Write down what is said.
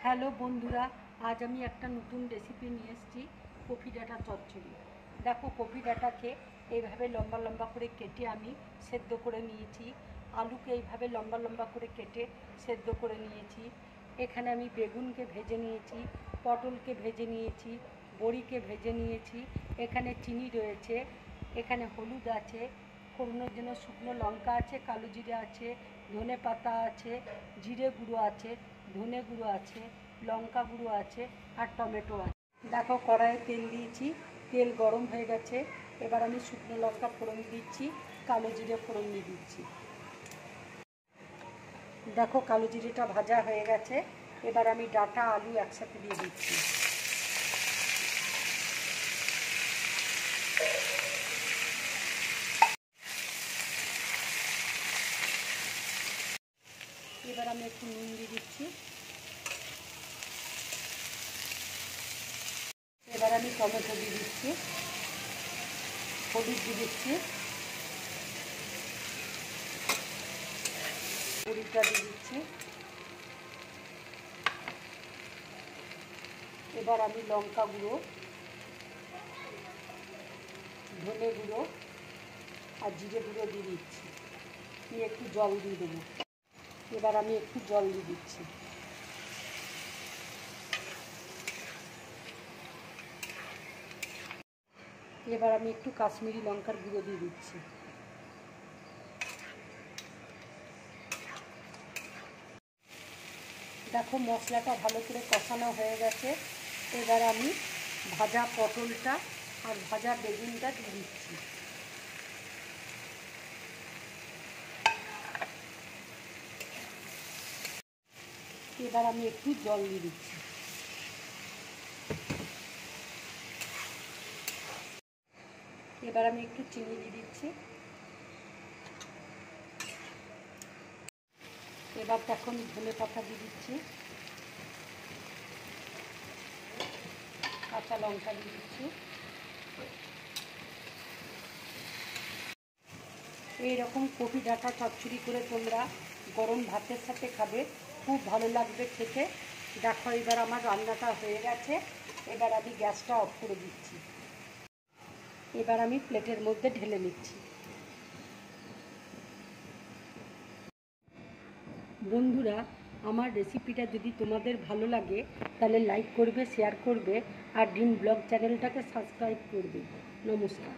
Hello বন্ধুরা, আজ আমি একটা নতুন রেসিপি নিয়ে এসেছি, কপি ডাঁটা চচ্চড়ি। দেখো, কপি ডাঁটাকে এইভাবে লম্বা লম্বা করে কেটে আমি সেদ্ধ করে নিয়েছি। আলুকে এইভাবে লম্বা লম্বা করে কেটে সেদ্ধ করে নিয়েছি। এখানে আমি বেগুনকে ভেজে নিয়েছি, পটলকে ভেজে নিয়েছি, বড়িকে ভেজে নিয়েছি। এখানে চিনি রয়েছে, এখানে হলুদ আছে, ফোড়নের জন্য শুকনো লঙ্কা আছে, কালো জিরে আছে, ধনে পাতা আছে, জিরে গুঁড়ো আছে, ধনে গুঁড়ো আছে, লঙ্কা গুঁড়ো আছে, আর টমেটো আছে। দেখো, কড়াইয়ে তেল দিয়েছি, তেল গরম হয়ে গেছে। এবার আমি শুকনো লঙ্কা ফোড়ন দিচ্ছি, কালো জিরে ফোড়ন দিয়ে দিচ্ছি। দেখো, কালো জিরেটা ভাজা হয়ে গেছে। এবার আমি ডাঁটা আলু একসাথে দিয়ে দিচ্ছি। এবার আমি একটু নুন দিয়ে দিচ্ছি। এবার আমি টমেটো দিয়ে দিচ্ছি, হলুদ দিয়ে দিচ্ছি, বড়িটা দিয়ে দিচ্ছি। এবার আমি লঙ্কা গুঁড়ো, ধনে গুঁড়ো আর জিরে গুঁড়ো দিয়ে দিচ্ছি, দিয়ে একটু জল দিয়ে দেবো। এবার আমি একটু জল দিয়ে দিচ্ছি। এবার আমি একটু কাশ্মীরি লঙ্কার গুঁড়ো দিয়ে দিচ্ছি। দেখো, মশলাটা ভালো করে কষানো হয়ে গেছে। এবার আমি ভাজা পটলটা আর ভাজা বেগুনটা দিয়ে দিচ্ছি। এবার আমি একটু জল দিয়ে দিচ্ছি। এবার আমি একটু চিনি দিয়ে দিচ্ছি। এবার তখন ধনে পাতা দিয়ে দিচ্ছি, কাঁচা লঙ্কা দিয়ে দিচ্ছি। এইরকম কপি ডাঁটা চচ্চড়ি করে তোমরা গরম ভাতের সাথে খাবে, খুব ভালো লাগবে খেতে। দেখো, এবার আমার রান্নাটা হয়ে গেছে। এবার আমি গ্যাসটা অফ করে দিচ্ছি। এবার আমি প্লেটের মধ্যে ঢেলে নিচ্ছি। বন্ধুরা, আমার রেসিপিটা যদি তোমাদের ভালো লাগে তাহলে লাইক করবে, শেয়ার করবে আর ড্রিম ব্লগ চ্যানেলটাকে সাবস্ক্রাইব করবে। নমস্কার।